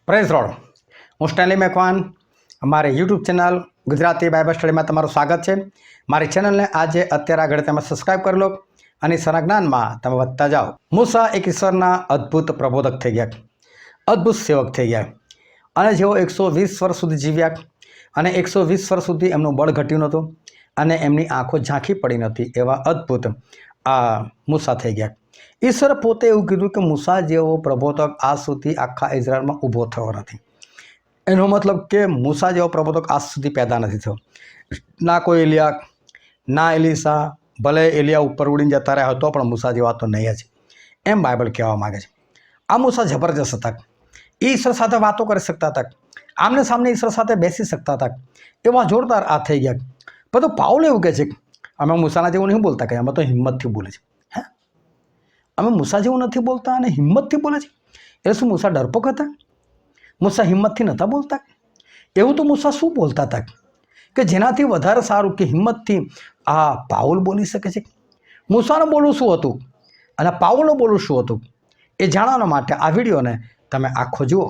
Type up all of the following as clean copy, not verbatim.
Praise road, હું Stanley Macwan. અમારી YouTube channel Gujarati Bible સ્ટડીમાં તમારું સ્વાગત છે. મારી ચેનલને આજે અત્યારે આગળ તમે સબસ્ક્રાઈબ કરી લો અને ઈશ્વરના જ્ઞાનમાં તમે વધતા જાઓ. મૂસા એક ઈશ્વરના અદ્ભુત પ્રબોધક થઈ ગયા, અદ્ભુત સેવક થઈ ગયા અને જેઓ 120 વર્ષ સુધી જીવ્યા અને 120 વર્ષ સુધી એમનું બળ ઘટ્યું નહોતું અને એમની આંખો ઝાંખી પડી નથી, એવા અદ્ભુત મૂસા થઈ ગયા. ઈશ્વર પોતે એવું કીધું કે મૂસા જેવો પ્રબોધક આજ સુધી આખા ઇઝરાયલમાં ઊભો થયો નથી. એનો મતલબ કે મૂસા જેવો પ્રબોધક આજ સુધી પેદા નથી થયો. ના કોઈ એલિયા, ના એલિસા, ભલે એલિયા ઉપર ઉડીને જતા રહ્યા હતો પણ મૂસા જેવા તો નહીં જ, એમ બાઇબલ કહેવા માગે છે. આ મૂસા જબરજસ્ત હતા. એ ઈશ્વર સાથે વાતો કરી શકતા હતા, આમને સામને ઈશ્વર સાથે બેસી શકતા હતા, એવા જોરદાર આ થઈ ગયા. બધું પાઉલ એવું કહે છે કે અમે મૂસાના જેવું નહીં બોલતા, કે અમે તો હિંમતથી બોલે છે. અમે મૂસા જેવું નથી બોલતા અને હિંમતથી બોલે છે. એટલે શું મૂસા ડરપોક હતા? મૂસા હિંમતથી નહોતા બોલતા? એવું તો મૂસા શું બોલતા હતા કે જેનાથી વધારે સારું કે હિંમતથી આ પાઉલ બોલી શકે છે? મૂસાનું બોલવું શું હતું અને પાઉલનું બોલવું શું હતું, એ જાણવા માટે આ વિડીયોને તમે આખો જુઓ.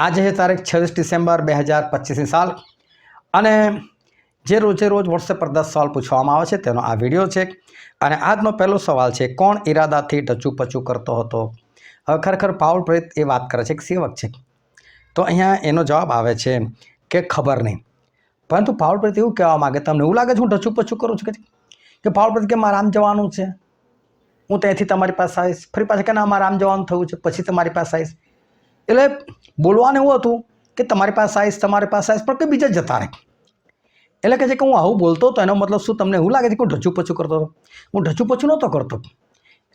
આજે છે તારીખ 26 ડિસેમ્બર 2025 સાલ અને જે રોજે રોજ વોટ્સએપ પર 10 સવાલ પૂછવામાં આવે છે તેનો આ વિડીયો છે. અને આજનો પહેલો સવાલ છે, કોણ ઈરાદાથી ઢચુપચું કરતો હતો? હવે ખરેખર પાઉલ પ્રેરિત એ વાત કરે છે કે સેવક છે, તો અહીંયા એનો જવાબ આવે છે કે ખબર નહીં. પરંતુ પાઉલ પ્રેરિત એવું કહેવા માગે, તમને એવું લાગે છે હું ઢચુપચું કરું છું કે પાઉલ પ્રેરિત કે મારે આમ જવાનું છે, હું ત્યાંથી તમારી પાસે આવીશ, ફરી પાછા કે ના મારે આમ જવાનું થયું છે, પછી તમારી પાસે આવીશ. એટલે બોલવાનું એવું હતું કે તમારી પાસે આવીશ, તમારી પાસે આવીશ, પણ કંઈ બીજા જતા રહે. એટલે કહે છે કે હું આવું બોલતો હતો, એનો મતલબ શું? તમને એવું લાગે છે કે હું ઢચુપચું કરતો હતો? હું ઢચુપચું નહોતો કરતો.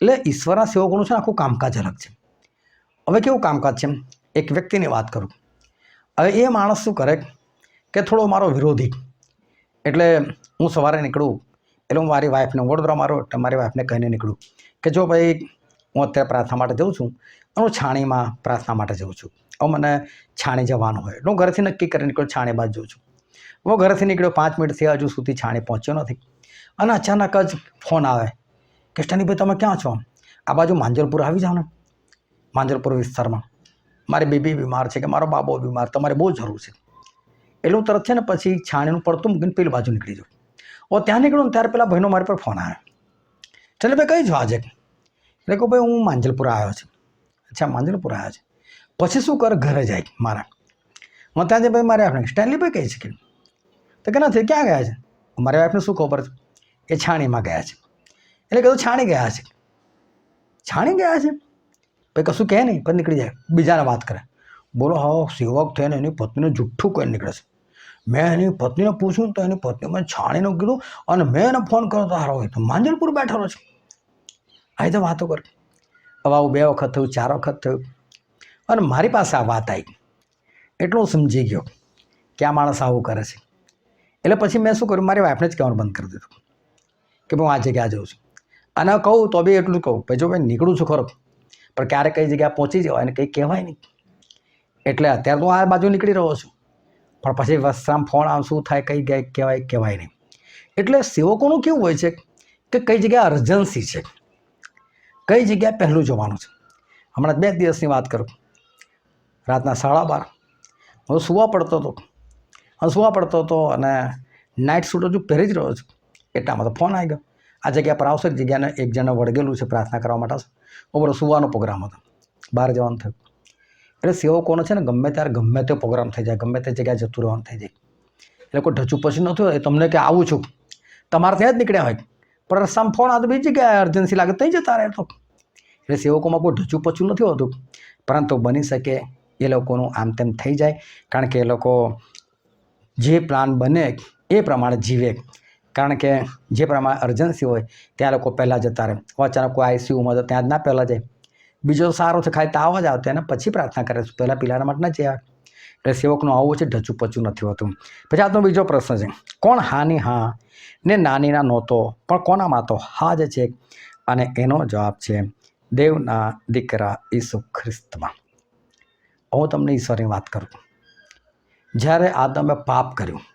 એટલે ઈશ્વરના સેવકોનું છે ને આખું કામકાજ અલગ છે. હવે કેવું કામકાજ છે? એક વ્યક્તિની વાત કરું. હવે એ માણસ શું કરે કે થોડો મારો વિરોધી, એટલે હું સવારે નીકળું એટલે હું મારી વાઈફને વડોદરા મારો એટલે મારી વાઈફને કહીને નીકળું કે જો ભાઈ હું અત્યારે પ્રાર્થના માટે જઉં છું અને હું છાણીમાં પ્રાર્થના માટે જઉં છું. હવે મને છાણી જવાનું હોય એટલે હું ઘરેથી નક્કી કરી નીકળ્યો છાણી બાજુ જઉં છું. હું ઘરેથી નીકળ્યો 5 મિનિટ થયા, હજુ સુધી છાણી પહોંચ્યો નથી અને અચાનક જ ફોન આવે કે સ્ટેનીભાઈ તમે ક્યાં છો? આ બાજુ માંજલપુર આવી જાઓ ને, માંજલપુર વિસ્તારમાં મારી બેબી બીમાર છે કે મારો બાબો બીમાર, તમારે બહુ જરૂર છે. એટલે હું તરત છે ને પછી છાણીનું પડતું મૂકીને પેલી બાજુ નીકળી જાઉં. હવે ત્યાં નીકળું ને ત્યારે પેલા ભાઈનો મારી પર ફોન આવ્યો, સ્ટેનીભાઈ કઈ છો આજે? એટલે કહું ભાઈ હું માંજલપુર આવ્યો છું. અચ્છા માંજલપુર આવ્યો છે, પછી શું કરે? ઘરે જાય મારા. હું ત્યાં જઈ ભાઈ મારી વાઈફને સ્ટેનલીભાઈ કહે છે કે તો કે નથી, ક્યાં ગયા છે? મારી વાઈફને શું ખબર છે? એ છાણીમાં ગયા છે. એટલે કીધું છાણી ગયા છે. છાણી ગયા છે ભાઈ, કશું કહે નહીં, પણ નીકળી જાય, બીજાને વાત કરે. બોલો હા, સેવક થઈને એની પત્નીને જુઠ્ઠું કહીને નીકળે છે. મેં એની પત્નીને પૂછ્યું તો એની પત્ની મને છાણીનું કીધું અને મેં એને ફોન કર્યો તો હારો હોય તો માંજલપુર બેઠેલો છે. આ તો વાતો કરે. હવે આવું 2 વખત થયું, 4 વખત થયું અને મારી પાસે આ વાત આવી એટલું હું સમજી ગયો કે આ માણસ આવું કરે છે. એટલે પછી મેં શું કર્યું, મારી વાઈફને જ કહેવાનું બંધ કરી દીધું કે હું આ જગ્યાએ જાઉં છું. અને કહું તો બી એટલું જ કહું, ભાઈ જો ભાઈ નીકળું છું ખરો, પણ ક્યારે કઈ જગ્યાએ પહોંચી જવાય અને કંઈ કહેવાય નહીં. એટલે અત્યારે તો આ બાજુ નીકળી રહ્યો છું, પણ પછી વસ્ત્રામ ફોન આમ શું થાય, કઈ કહેવાય નહીં. એટલે સેવકોનું કેવું હોય છે કે કઈ જગ્યાએ અર્જન્સી છે, કઈ જગ્યાએ પહેલું જવાનું છે. હમણાં 2 દિવસની વાત કરું, રાતના 12:30 હું સૂવા પડતો હતો અને નાઇટ સૂટ હજુ પહેરી જ રહ્યો છું એટલામાં તો ફોન આવી ગયો. આ જગ્યા પર આવશે, જગ્યાને એક જણે વળગેલું છે પ્રાર્થના કરવા માટે. બરોબર, સુવાનો પ્રોગ્રામ હતો, બહાર જવાનું થયું. એટલે સેવકોનો છે ને ગમે ત્યારે ગમે તે પ્રોગ્રામ થઈ જાય, ગમે તે જગ્યાએ જતું રહેવાનું થઈ જાય. એટલે કોઈ ઢચુપચું ન થયું, એ તમને કે આવું છું, તમારે ત્યાં જ નીકળ્યા હોય, પણ રસ્તામાં ફોન આવે તો બીજી જગ્યાએ અર્જન્સી લાગે ત્યાં જતા રહે. તો એટલે સેવકોમાં કોઈ ઢચુપચું નથી હોતું, પરંતુ બની શકે એ લોકોનું આમ તેમ થઈ જાય, કારણ કે એ લોકો જે પ્લાન બને એ પ્રમાણે જીવે. કારણ કે જે પ્રમાણે અર્જન્સી હોય ત્યાં લોકો પહેલાં જતા રહે. અચાનક કોઈ આઈસીયુમાં તો ત્યાં જ ના પહેલાં જાય. બીજો સારો છે ખાલી તાવ જ આવતો એને પછી પ્રાર્થના કરે છે, પહેલાં પીલાના માટે ના જાય. એટલે સેવકનું આવું છે, ઢચુપચું નથી હોતું. પછી આજનો બીજો પ્રશ્ન છે, કોણ હાની હા ને નાનીના નહોતો પણ કોનામાં તો હા જ છે? અને એનો જવાબ છે દેવના દીકરા ઈસુ ખ્રિસ્તમાં. હું તમને ઈશ્વરની વાત કરું. જ્યારે આદમે પાપ કર્યું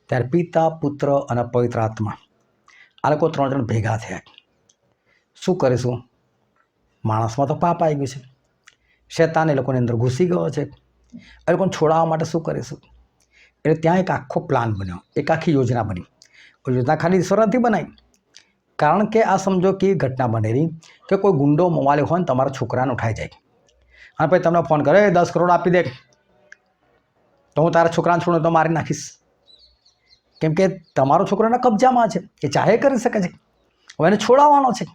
ત્યારે પિતા, પુત્ર અને પવિત્ર આત્મા આ લોકો 3 જણ ભેગા થયા. શું કરીશું? માણસમાં તો પાપ આવી ગયું છે, શૈતાન એ લોકોની અંદર ઘૂસી ગયો છે, એ લોકોને છોડાવવા માટે શું કરીશું? એટલે ત્યાં એક આખો પ્લાન બન્યો, એક આખી યોજના બની. યોજના ખાલી ઈશ્વર નથી બનાવી, કારણ કે આ સમજો કે ઘટના બનેલી કે કોઈ ગુંડો મોવાલી હોય ને તમારા છોકરાને ઉઠાઈ જાય અને પછી તમને ફોન કરે, 10 કરોડ આપી દે તો હું તારા છોકરાને છોડું તો મારી નાખીશ, કેમ કે તમારો છોકરો એના કબજામાં છે, એ ચાહે કરી શકે છે, હવે એને છોડાવવાનો છે.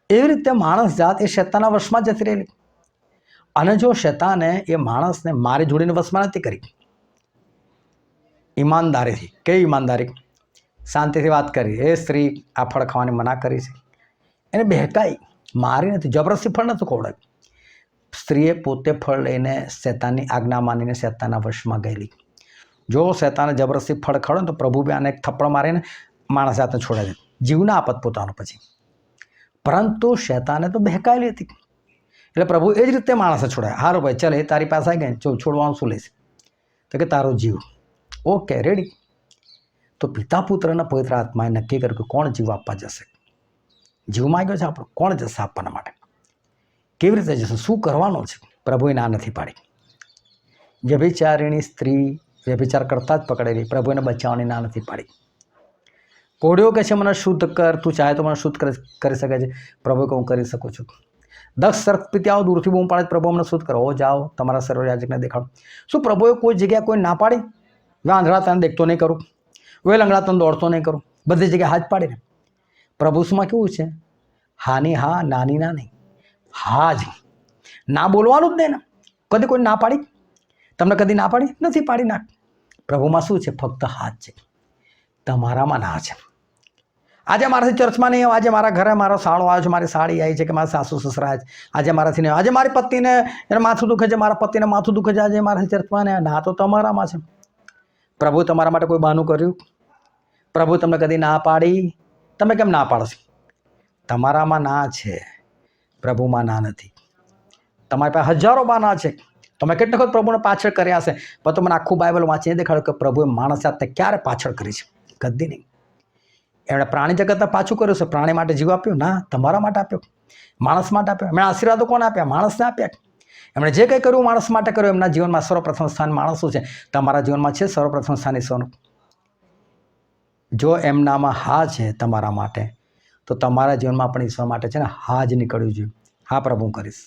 એવી રીતે માણસ જાત એ શૈતાનના વશમાં જતી રહેલી. અને જો શૈતાને એ માણસને મારી જોડીને વશમાં નથી કરી, ઈમાનદારીથી, કઈ ઈમાનદારી? શાંતિથી વાત કરી, એ સ્ત્રી આ ફળ ખાવાની મના કરી છે, એને બહેકાઈ, મારી નથી, જબરદસ્તી ફળ નથી ખવડાવી. સ્ત્રીએ પોતે ફળ લઈને શૈતાનની આજ્ઞા માનીને શૈતાનના વશમાં ગયેલી. જો શૈતાને જબરદસ્તી ફળ ખવડે તો પ્રભુ બી આને એક થપ્પડ મારીને માણસ હાથને છોડાવી દે, જીવના આપત પોતાનો પછી. પરંતુ શૈતાને તો બહેકાયેલી હતી, એટલે પ્રભુ એ જ રીતે માણસે છોડાય. હારો ભાઈ, ચાલ, એ તારી પાસે આવી ગઈ, ચો છોડવાનું શું લઈશ? તો કે તારો જીવ. Okay, ready. તો પિતા, પુત્ર અને પવિત્ર આત્માએ નક્કી કર્યું કે કોણ જીવ આપવા જશે. જીવ માગ્યો છે આપણો, કોણ જશે આપવાના માટે? કેવી રીતે જશે? શું કરવાનું છે? પ્રભુએ ના નથી પાડી. વ્યભિચારીણી સ્ત્રી વ્યભિચાર કરતા જ પકડેલી, પ્રભુ એને બચાવવાની ના નથી પાડી. કોળીઓ કહે છે મને શુદ્ધ કર, તું ચાહે તો મને શુદ્ધ કરી શકે છે. પ્રભુ કે હું કરી શકું છું. 10 સર્પથી આવો દૂરથી બૂમ પાડે, પ્રભુ અમને શુદ્ધ કરો. જાઓ તમારા સર્વયાજકને દેખાડો. શું પ્રભુએ કોઈ જગ્યાએ કોઈ ના પાડી? આંધળા તને દેખતો નહીં કરું, વે લંગડા તને દોડતો નહીં કરું, બધી જગ્યાએ હાથ પાડીને. પ્રભુમાં કેવું છે? હાની હા, નાની ના નહીં, હા જ. ના બોલવાનું જ નહીં ને. કદી કોઈ ના પાડી? તમને કદી ના પાડી નથી? પાડી નાખ. પ્રભુમાં શું છે? ફક્ત હાથ છે. તમારામાં ના છે. આજે મારાથી ચર્ચમાં નહીં, આજે મારા ઘરે મારો સાળો આવ્યો છે, મારી સાડી આવી છે, કે મારા સાસુ સસરા આવે છે, આજે મારાથી નહીં, આજે મારી પત્નીને એને માથું દુખે છે, મારા પતિને માથું દુખે છે, આજે મારાથી ચર્ચમાં નહીં. ના તો તમારામાં છે. પ્રભુ તમારા માટે કોઈ બહાનું કર્યું? પ્રભુ તમને કદી ના પાડી? તમે કેમ ના પાડશો? તમારામાં ના છે, પ્રભુમાં ના નથી. તમારી પાસે હજારો બાના છે, તમે કેટલી વખત પ્રભુને પાછળ કર્યા હશે, પણ તમને આખું બાઇબલ વાંચીને દેખાડ્યું કે પ્રભુએ માણસ સાથે ક્યારે પાછળ કરી છે? કદી નહીં. એમણે પ્રાણી જગતને પાછું કર્યું છે. પ્રાણી માટે જીવ આપ્યો? ના, તમારા માટે આપ્યો, માણસ માટે આપ્યો. એમણે આશીર્વાદો કોને આપ્યા? માણસને આપ્યા. એમણે જે કંઈ કર્યું માણસ માટે કર્યું. એમના જીવનમાં સર્વપ્રથમ સ્થાન માણસો છે. તમારા જીવનમાં છે સર્વપ્રથમ સ્થાન ઈશ્વરનું. જો એમનામાં હા છે તમારા માટે, તો તમારા જીવનમાં પણ ઈશ્વર માટે છે ને હા જ નીકળવું જોઈએ. હા પ્રભુ હું કરીશ,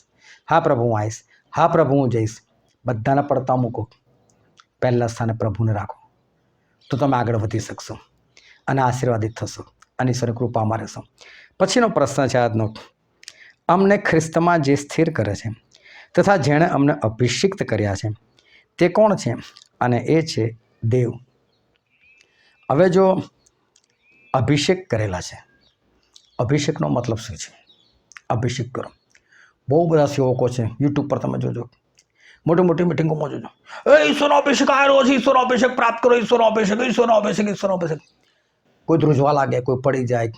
હા પ્રભુ હું આવીશ, હા પ્રભુ હું જઈશ. બધાને પડતા મૂકો, પહેલા સ્થાને પ્રભુને રાખો, તો તમે આગળ વધી શકશો અને આશીર્વાદિત થશો અને ઈશ્વરની કૃપામાં રહેશો. પછીનો પ્રશ્ન છે આજનો. અમને ખ્રિસ્તમાં જે સ્થિર કરે છે તથા જેણે અમને અભિષિક્ત કર્યા છે તે કોણ છે? અને એ છે દેવ. હવે જો અભિષેક કરેલા છે, અભિષેકનો મતલબ શું છે? અભિષેક કરો. બહુ બધા સેવકો છે, યુટ્યુબ પર તમે જોજો, મોટી મોટી મિટિંગોમાં જોજો, ઈશ્વરનો અભિષેક આવ્યો છે, ઈશ્વરનો અભિષેક પ્રાપ્ત કરો, ઈશ્વરનો અભિષેક, ઈશ્વરનો અભિષેક, ઈશ્વરનો અભિષેક. કોઈ ધ્રુજવા લાગે, કોઈ પડી જાય.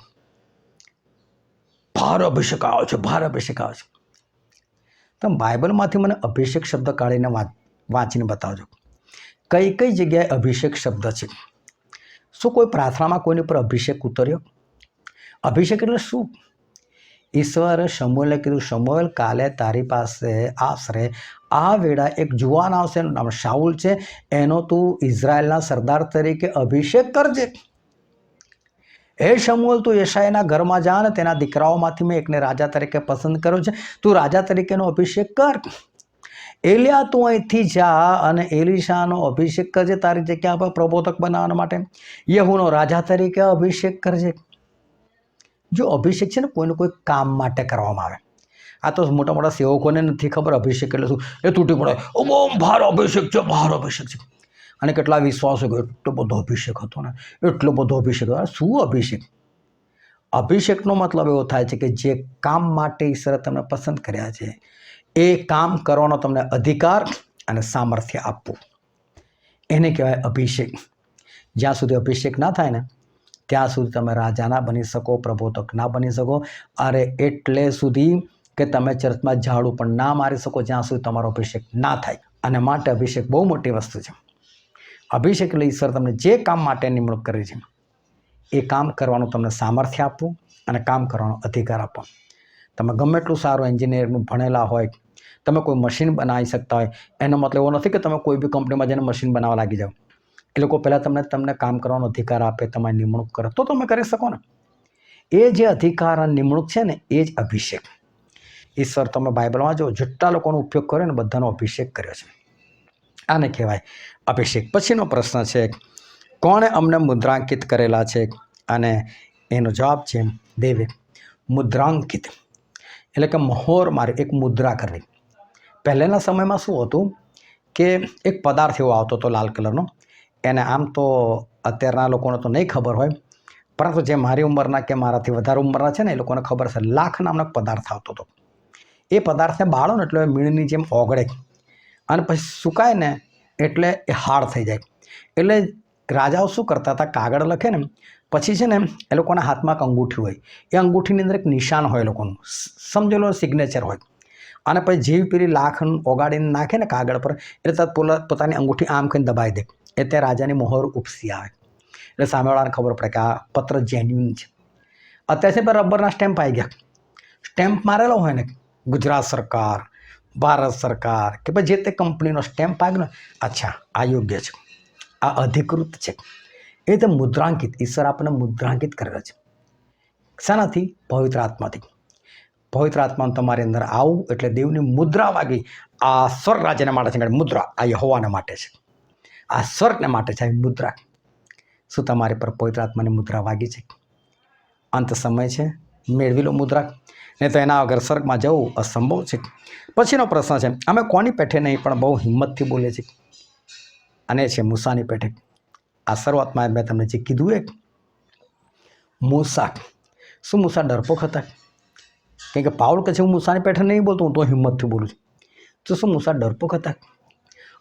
ભાર અભિષેક આવ્યો છે, ભાર અભિષેક આવ્યો છે. તમે બાઇબલમાંથી મને અભિષેક શબ્દ કાઢીને વાંચીને બતાવજો. કઈ કઈ જગ્યાએ અભિષેક શબ્દ છે? શું કોઈ પ્રાર્થનામાં કોઈની પર અભિષેક ઉતર્યો? અભિષેક એટલે શું? ઈશ્વરે શમૂએલને કીધું, શમૂએલ કાલે તારી પાસે આશરે આ વેળા એક જુવાન આવશે, એનું નામ શાઉલ છે, એનો તું ઇઝરાયલના સરદાર તરીકે અભિષેક કરજે. હે શમૂએલ, તું યશાયાના ઘરમાં જા ને તેના દીકરાઓમાંથી મેં એકને રાજા તરીકે પસંદ કર્યો છે, તું રાજા તરીકેનો અભિષેક કર. એલિયા, તું અહીંથી જા અને એલિશાનો અભિષેક કરજે તારી જગ્યા પર પ્રબોધક બનાવવા માટે. યહૂનો રાજા તરીકે અભિષેક કરજે. જો અભિષેક છે ને કોઈને કોઈ કામ માટે કરવામાં આવે. આ તો મોટા મોટા સેવકોને નથી ખબર અભિષેક એટલે શું. એ તૂટી પડે, ઓ બહુ ભાર અભિષેક છે, ભાર અભિષેક છે. અને કેટલા વિશ્વાસો ગયો, એટલો બધો અભિષેક હતો ને, એટલો બધો અભિષેક. શું અભિષેક? અભિષેકનો મતલબ એવો થાય છે કે જે કામ માટે ઈશ્વરે તમને પસંદ કર્યા છે એ કામ કરવાનો તમને અધિકાર અને સામર્થ્ય આપવું, એને કહેવાય અભિષેક. જ્યાં સુધી અભિષેક ના થાય ને ત્યાં સુધી તમે રાજા ના બની શકો, પ્રબોધક ના બની શકો. અરે એટલે સુધી કે તમે ચર્ચમાં ઝાડુ પણ ના મારી શકો જ્યાં સુધી તમારો અભિષેક ના થાય. અને માટે અભિષેક બહુ મોટી વસ્તુ છે. અભિષેક એટલે ઈશ્વર તમને જે કામ માટે નિમણૂક કરી છે એ કામ કરવાનું તમને સામર્થ્ય આપવું અને કામ કરવાનો અધિકાર આપવો. તમે ગમે એટલું સારું એન્જિનિયરનું ભણેલા હોય, તમે કોઈ મશીન બનાવી શકતા હોય, એનો મતલબ એવો નથી કે તમે કોઈ બી કંપનીમાં જઈને મશીન બનાવવા લાગી જાઓ. એ લોકો પહેલાં તમને કામ કરવાનો અધિકાર આપે, તમારી નિમણૂક કરે તો તમે કરી શકો ને. એ જે અધિકાર અને નિમણૂક છે ને એ જ અભિષેક. ઈશ્વર તમે બાઇબલમાં જો જેટલા લોકોનો ઉપયોગ કર્યો ને બધાનો અભિષેક કર્યો છે. આને કહેવાય અભિષેક. પછીનો પ્રશ્ન છે, કોણે અમને મુદ્રાંકિત કરેલા છે? અને એનો જવાબ છે દેવે. મુદ્રાંકિત એટલે કે મહોર મારી, એક મુદ્રા કરવી. પહેલાંના સમયમાં શું હતું કે એક પદાર્થ એવો આવતો હતો લાલ કલરનો. એને આમ તો અત્યારના લોકોને તો નહીં ખબર હોય, પરંતુ જે મારી ઉંમરના કે મારાથી વધારે ઉંમરના છે ને એ લોકોને ખબર છે. લાખ નામનો પદાર્થ આવતો હતો. એ પદાર્થને બાળો ને એટલે મીણની જેમ ઓગળે અને પછી સુકાય ને એટલે એ હાર્ડ થઈ જાય. એટલે રાજાઓ શું કરતા હતા, કાગળ લખે ને પછી છે ને એ લોકોના હાથમાં એક અંગૂઠી હોય. એ અંગૂઠીની અંદર એક નિશાન હોય, લોકોનું સમજેલો સિગ્નેચર હોય. અને પછી જેવી પેલી લાખ ઓગાળીને નાખે ને કાગળ પર એટલે પોતાની અંગૂઠી આમ કરીને દબાવી દે. એ ત્યાં રાજાની મોહર ઉપસી આવે. એટલે સામેવાળાને ખબર પડે કે આ પત્ર જેન્યુઇન છે. અત્યારે પણ રબરના સ્ટેમ્પ આવી ગયા. સ્ટેમ્પ મારેલો હોય ને ગુજરાત સરકાર, ભારત સરકાર કે પછી જે તે કંપનીનો સ્ટેમ્પ આવ્યો ને, અચ્છા આ યોગ્ય છે, આ અધિકૃત છે. એ રીતે મુદ્રાંકિત, ઈશ્વર આપણને મુદ્રાંકિત કરેલા છે. શાનાથી? પવિત્ર આત્માથી. પવિત્ર આત્માનું તમારી અંદર આવું એટલે દેવની મુદ્રા વાગી. આ સ્વર્ગ રાજ્યને માટે છે મુદ્રા, આ યહોવાને માટે છે, આ સ્વર્ગને માટે છે આ મુદ્રા. શું તમારી પર પવિત્ર આત્માની મુદ્રા વાગી છે? અંત સમય છે, મેળવી લો મુદ્રા, નહીં તો એના વગર સ્વર્ગમાં જવું અસંભવ છે. પછીનો પ્રશ્ન છે, અમે કોની પેઠે નહીં પણ બહુ હિંમતથી બોલીએ છીએ? અને છે મૂસાની પેઠે. આ શરૂઆતમાં મેં તમને જે કીધું એ મૂસા. શું મૂસા ડરપોક હતા? કેમ કે પાઉલ કહે છે હું મૂસાની પેઠે નહીં બોલતો, હું તો હિંમતથી બોલું છું. તો શું મૂસા ડરપોક હતા?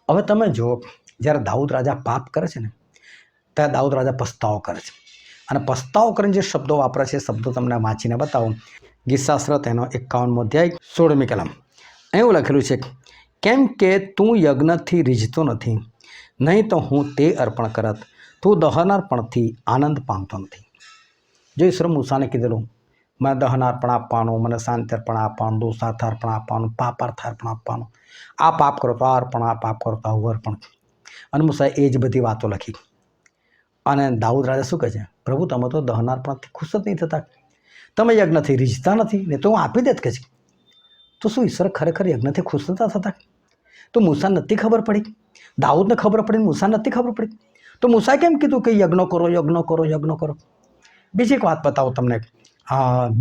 હવે તમે જુઓ, જ્યારે દાઉદ રાજા પાપ કરે છે ને ત્યારે દાઉદ રાજા પસ્તાવો કરે છે. અને પસ્તાવો કરીને જે શબ્દો વાપરે છે, શબ્દો તમને વાંચીને બતાવું. ગીતશાસ્ત્ર તેનો 51મો અધ્યાય 16મી કલમ. એવું લખેલું છે, કેમ કે તું યજ્ઞથી રીઝતો નથી, નહીં તો હું તે અર્પણ કરત. તું દહનાર્પણથી આનંદ પામતો નથી. જો ઈશ્વર મૂસાને કીધેલું મને દહનાર્પણ આપવાનું, મને શાંતિ અર્પણ આપવાનું, દોષાર્થ અર્પણ આપવાનું, પાપાર્થ અર્પણ આપવાનું, આ પાપ કરો તો આ અર્પણ, આ પાપ કરો તો આવું અર્પણ. અને મૂસાએ એ જ બધી વાતો લખી. અને દાઉદ રાજા શું કહે છે, પ્રભુ તમે તો દહનાર્પણથી ખુશ જ નહીં થતા, તમે યજ્ઞથી રીઝતા નથી ને તો હું આપી દેત કે છે. તો શું ઈશ્વર ખરેખર યજ્ઞથી ખુશ નતા થતા? તો મૂસા નથી ખબર પડી? દાઉદને ખબર પડી, મૂસા નથી ખબર પડી? તો મૂસાએ કેમ કીધું કે યજ્ઞ કરો, યજ્ઞ કરો, યજ્ઞ કરો? બીજી એક વાત બતાવું તમને.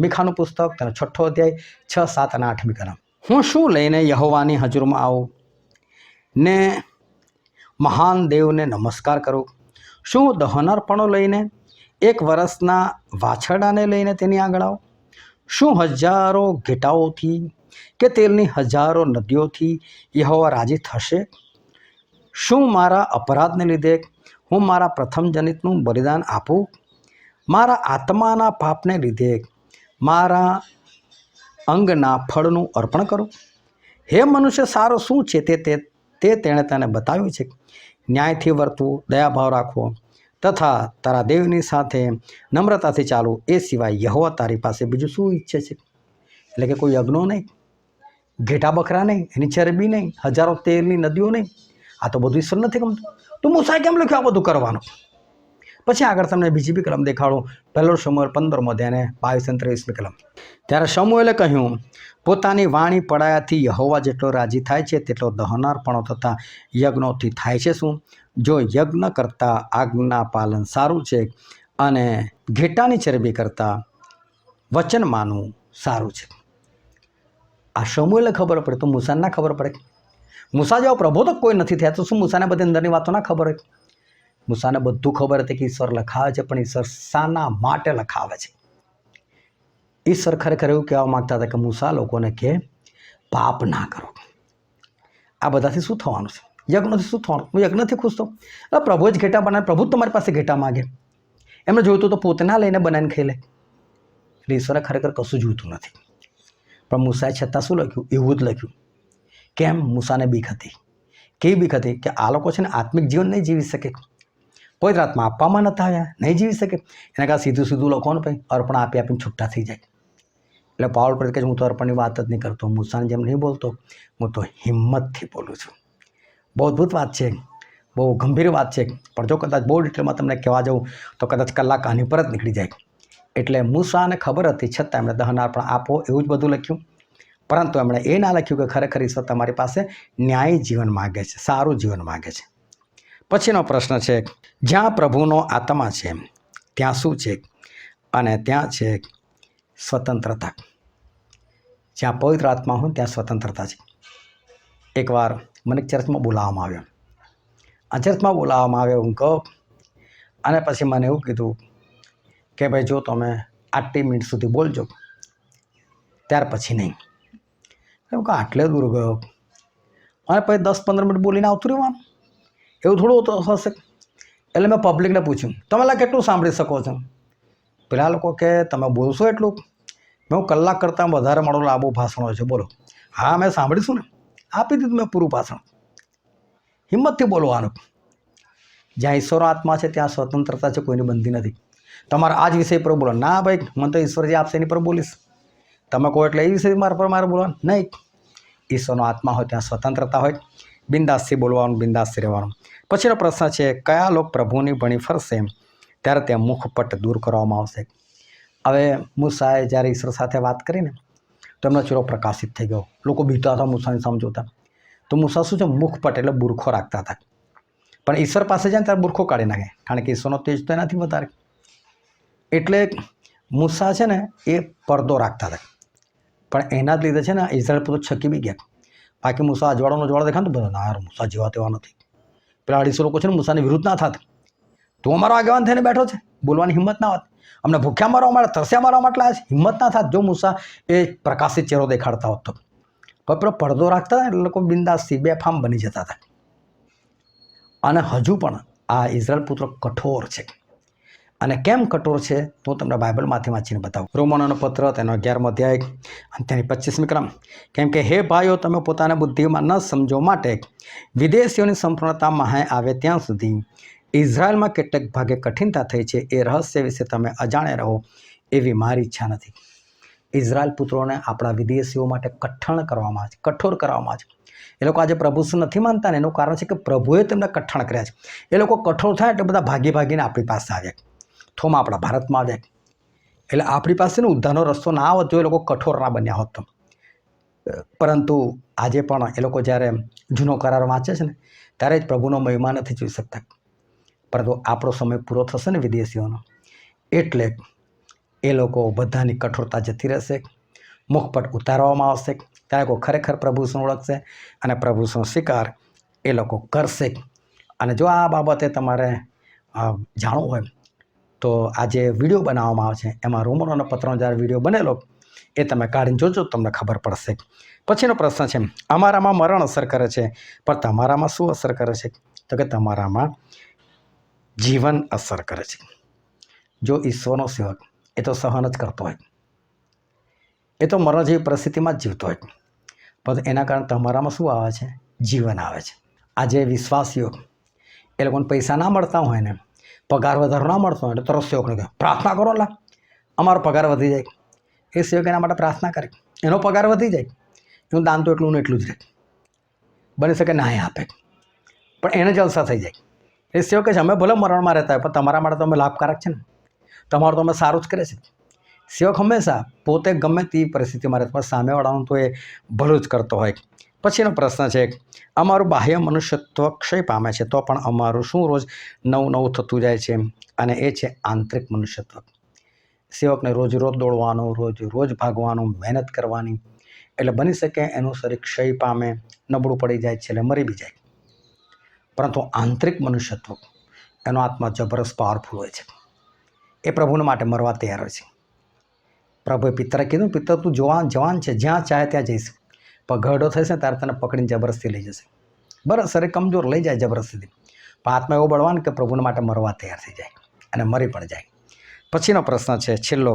મીખાનું પુસ્તક તેનો 6ઠ્ઠો અધ્યાય 6, 7 અને 8મી કલમ. હું શું લઈને યહોવાની હજુરમાં આવું ને મહાન દેવને નમસ્કાર કરું? શું દહનાર્પણો લઈને, 1 વર્ષના વાછરડાને લઈને તેની આગળ આવું? શું હજારો ઘેટાઓથી કે તેલની હજારો નદીઓથી યહોવા રાજી થશે? શું મારા અપરાધને લીધે હું મારા પ્રથમ જનિતનું બલિદાન આપું? મારા આત્માના પાપને લીધે મારા અંગના ફળનું અર્પણ કરું? હે મનુષ્ય, સારો શું છે તે તેણે તને બતાવ્યું છે. ન્યાયથી વર્તવું, દયાભાવ રાખવો તથા તારા દેવની સાથે નમ્રતાથી ચાલવું, એ સિવાય યહોવા તારી પાસે બીજું શું ઈચ્છે છે? એટલે કે કોઈ યજ્ઞો નહીં, ઘેટા બકરા નહીં, એની ચરબી નહીં, હજારો તેલની નદીઓ નહીં. આ તો બધું ઈશ્વર નથી ગમતું. તો મૂસાએ કેમ લખ્યું આ બધું કરવાનું? પછી આગળ તમને બીજી બી કલમ દેખાડું. 1 શમૂએલ 15મો અધ્યાય 22 અને 23મી કલમ. ત્યારે શમૂએલે કહ્યું, પોતાની વાણી પડાયાથી યહોવા જેટલો રાજી થાય છે તેટલો દહનાર્પણો તથા યજ્ઞોથી થાય છે શું? જો યજ્ઞ કરતાં આજ્ઞા પાલન સારું છે અને ઘેટાની ચરબી કરતાં વચન માનવું સારું છે. આ શમૂએલે ખબર પડે તો મૂસાને ના ખબર પડે? મૂસા જેવો પ્રબોધક કોઈ નથી થયા તો શું મૂસાને બધી અંદરની વાતો ના ખબર હોય? મૂસાને બધું ખબર હતી કે ઈશ્વર લખાવે છે, પણ ઈશ્વર શાના માટે લખાવે છે? ઈશ્વર ખરેખર એવું કહેવા માગતા હતા કે મૂસા લોકોને કે પાપ ના કરો. આ બધાથી શું થવાનું છે? યજ્ઞથી શું થવાનું? હું યજ્ઞથી ખુશ થઉં? એટલે પ્રભુ જ ઘેટા બનાવે, પ્રભુ જ તમારી પાસે ઘેટા માગે. એમને જોઈતું તો પોતે ના લઈને બનાવીને ખાઈ લે. એટલે ઈશ્વરે ખરેખર કશું જોઈતું નથી. પણ મૂસાએ છતાં શું લખ્યું? એવું જ લખ્યું. કેમ? મૂસાને બીક હતી. કેવી બીક હતી કે આ લોકો છે ને આત્મિક જીવન નહીં જીવી શકે, કોઈ રાતમાં આપવામાં નતા આવ્યા, નહીં જીવી શકે. એના કારણે સીધું સીધું લખો ને ભાઈ અર્પણ આપી આપીને છૂટા થઈ જાય. એટલે પાવલ પર કહે હું તો અર્પણની વાત જ નહીં કરતો, મૂસાની જેમ નહીં બોલતો, હું તો હિંમતથી બોલું છું. બહુ અદ્ભુત વાત છે, બહુ ગંભીર વાત છે, પણ જો કદાચ બહુ ડિટેલમાં તમને કહેવા જાઉં તો કદાચ કલાક આની પર જ નીકળી જાય. એટલે મૂસાને ખબર હતી છતાં એમણે દહન અર્પણ આપો એવું જ બધું લખ્યું, પરંતુ એમણે એ ના લખ્યું કે ખરેખર ઈશ્વર તમારી પાસે ન્યાયી જીવન માગે છે, સારું જીવન માગે છે. પછીનો પ્રશ્ન છે, જ્યાં પ્રભુનો આત્મા છે ત્યાં શું છે? અને ત્યાં છે સ્વતંત્રતા. જ્યાં પવિત્ર આત્મા હોય ત્યાં સ્વતંત્રતા છે. એકવાર મને ચર્ચમાં બોલાવવામાં આવ્યો. આ ચર્ચમાં બોલાવવામાં આવ્યો, હું કહું, અને પછી મને એવું કીધું કે ભાઈ જો તમે આટલી મિનિટ સુધી બોલજો, ત્યાર પછી નહીં. એવું કે આટલે દૂર ગયો અને પછી 10-15 મિનિટ બોલીને આવતું રહેવાનું, એવું થોડું હશે. એટલે મેં પબ્લિકને પૂછ્યું, તમે કેટલું સાંભળી શકો છો? પેલા લોકો કે તમે બોલશો એટલું? મેં કલાક કરતાં વધારે મારો લાંબુ ભાષણ હોય છે, બોલો. હા મેં સાંભળીશું ને, આપી દીધું મેં પૂરું ભાષણ. હિંમતથી બોલવાનું. જ્યાં ઈશ્વર આત્મા છે ત્યાં સ્વતંત્રતા છે, કોઈની બંધી નથી. તમારે આ જ વિષય પર બોલો, ના ભાઈ મને તો ઈશ્વર જે આપશે એની પર બોલીશ. તમે કહો એટલે એ વિષય મારે બોલવાનું નહીં. ઈશ્વરનો આત્મા હોય ત્યાં સ્વતંત્રતા હોય, બિંદાસથી બોલવાનું, બિંદાસથી રહેવાનું. પછીનો પ્રશ્ન છે, કયા લોકો પ્રભુની ભણી ફરશે ત્યારે તે મુખપટ દૂર કરવામાં આવશે? હવે મૂસાએ જ્યારે ઈશ્વર સાથે વાત કરીને તો એમનો ચહેરો પ્રકાશિત થઈ ગયો. લોકો બીતા હતા મૂસાને સમજોતા. તો મૂસા શું છે, મુખપટ એટલે બુરખો રાખતા હતા. પણ ઈશ્વર પાસે જાય ને ત્યારે બુરખો કાઢી નાખે, કારણ કે ઈશ્વરનો તેજ તો એનાથી વધારે. એટલે મૂસા છે ને એ પડદો રાખતા હતા, પણ એના જ લીધે છે ને ઇઝરાયલ પુત્રો છકી બી ગયા. બાકી મૂસા અજવાળો દેખાય તો બધા ના યાર મૂસા જેવા તેવા નથી. પેલા 250 લોકો છે ને મૂસાની વિરુદ્ધ ના થાત. તું અમારો આગેવાન થઈને બેઠો છે, બોલવાની હિંમત ના હોત. અમને ભૂખ્યા મારવા માટે, તરસ્યા મારવા માટે લાવે છે, હિંમત ના થાત જો મૂસા એ પ્રકાશિત ચહેરો દેખાડતા હોત તો. પણ પેલો પડદો રાખતા હતા એટલે લોકો બિંદાસથી બેફામ બની જતા હતા. અને હજુ પણ આ ઇઝરાયલ પુત્રો કઠોર છે. અને કેમ કઠોર છે તો તમને બાઇબલમાંથી વાંચીને બતાવું. રોમનોનો પત્ર તેનો 11મો અધ્યાય અને તેની 25મી કલમ. કેમ કે હે ભાઈઓ, તમે પોતાને બુદ્ધિમાં ન સમજો માટે વિદેશીઓની સંપૂર્ણતા મહાય આવે ત્યાં સુધી ઇઝરાયલમાં કેટલાક ભાગે કઠિનતા થઈ છે, એ રહસ્ય વિશે તમે અજાણ્યા રહો એવી મારી ઈચ્છા નથી. ઇઝરાયલ પુત્રોને આપણા વિદેશીઓ માટે કઠણ કરવામાં આવે છે, કઠોર કરવામાં આવે છે. એ લોકો આજે પ્રભુ શું નથી માનતા ને એનું કારણ છે કે પ્રભુએ તેમને કઠણ કર્યા છે. એ લોકો કઠોર થાય એટલે બધા ભાગીને આપણી પાસે આવ્યા, થોમાં આપણા ભારતમાં આવ્યા. એટલે આપણી પાસે ને ઉદ્ધારનો રસ્તો ના આવત જો એ લોકો કઠોર ના બન્યા હોત તો. પરંતુ આજે પણ એ લોકો જ્યારે જૂનો કરાર વાંચે છે ને ત્યારે જ પ્રભુનો મહિમા નથી જોઈ શકતા. પરંતુ આપણો સમય પૂરો થશે ને વિદેશીઓનો, એટલે એ લોકો બધાની કઠોરતા જતી રહેશે, મુખપટ ઉતારવામાં આવશે, ત્યારે કોઈ ખરેખર પ્રભુ શું ઓળખશે અને પ્રભુ શું સ્વીકાર એ લોકો કરશે. અને જો આ બાબતે તમારે જાણવું હોય તો આ જે વિડીયો બનાવવામાં આવે છે એમાં રોમનોનો પત્રનો જ્યારે વિડીયો બનેલો એ તમે કાઢીને જોજો, તમને ખબર પડશે. પછીનો પ્રશ્ન છે, અમારામાં મરણ અસર કરે છે પણ તમારામાં શું અસર કરે છે? તો કે તમારામાં જીવન અસર કરે છે. જો ઈશ્વરનો સેવક એ તો સહન જ કરતો હોય, એ તો મરણ જેવી પરિસ્થિતિમાં જ જીવતો હોય, પણ એના કારણે તમારામાં શું આવે છે? જીવન આવે છે. આજે વિશ્વાસીઓ એ લોકોને પૈસા ના મળતા હોય ને, પગાર વધારો ના મળતો હોય એટલે તરત સેવકને કહે પ્રાર્થના કરો, લા અમારો પગાર વધી જાય. એ સેવક એના માટે પ્રાર્થના કરે, એનો પગાર વધી જાય, એનું દાન તો એટલું જ રહે. બની શકે ના આપે પણ એને જલસા થઈ જાય. એ સેવક કહે છે અમે ભલે મરણમાં રહેતા હોય પણ તમારા માટે તો અમે લાભકારક છે ને, તમારું તો અમે સારું જ કરે છે. સેવક હંમેશા પોતે ગમે તેવી પરિસ્થિતિમાં રહેતો પણ સામેવાળાનું તો એ ભલું જ કરતો હોય. પછીનો પ્રશ્ન છે, અમારું બાહ્ય મનુષ્યત્વ ક્ષય પામે છે તો પણ અમારું શું રોજ નવું થતું જાય છે, અને એ છે આંતરિક મનુષ્યત્વ. સેવકને રોજ દોડવાનું, રોજ ભાગવાનું, મહેનત કરવાની, એટલે બની શકે એનું શરીર ક્ષય પામે, નબળું પડી જાય છે, એટલે મરી બી જાય. પરંતુ આંતરિક મનુષ્યત્વ એનો આત્મા જબરદસ્ત પાવરફુલ હોય છે. એ પ્રભુના માટે મરવા તૈયાર હોય છે. પ્રભુએ પિત્તરે કીધું, પિત્તર તું જવાન છે, જ્યાં ચાહે ત્યાં જઈશ, પણ ઘરડો થશે ત્યારે તને પકડીને જબરદસ્તી લઈ જશે. બરાબર, શરીર કમજોર લઈ જાય જબરદસ્તીથી, પણ આત્મા એવો બળવાન કે પ્રભુના માટે મરવા તૈયાર થઈ જાય અને મરી પણ જાય. પછીનો પ્રશ્ન છે છેલ્લો,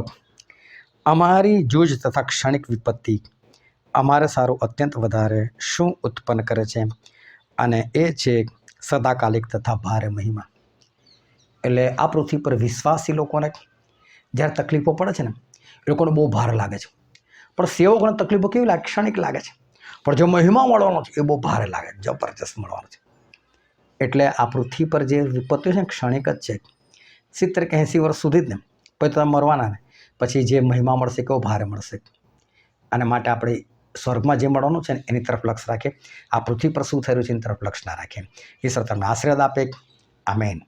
અમારી જૂજ તથા ક્ષણિક વિપત્તિ અમારે સારું અત્યંત વધારે શું ઉત્પન્ન કરે છે અને એ છે સદાકાલિક તથા ભારે મહિમા. એટલે આ પૃથ્વી પર વિશ્વાસી લોકોને જ્યારે તકલીફો પડે છે ને એ લોકોને બહુ ભાર લાગે છે, પણ સેવકોને તકલીફો કેવી લાગે? ક્ષણિક લાગે છે. પણ જો મહિમા મળવાનો છે એ બહુ ભારે લાગે, જબરજસ્ત મળવાનો છે. એટલે આ પૃથ્વી પર જે વિપત્તિઓ છે ને ક્ષણિક જ છે, 70 કે 80 વર્ષ સુધી જ ને, પછી તમે મરવાના ને, પછી જે મહિમા મળશે કેવો ભારે મળશે. અને માટે આપણે સ્વર્ગમાં જે મળવાનું છે ને એની તરફ લક્ષ રાખીએ, આ પૃથ્વી પર શું થઈ રહ્યું છે એની તરફ લક્ષ ના રાખીએ. ઈશ્વર તમને આશીર્વાદ આપે. આમેન.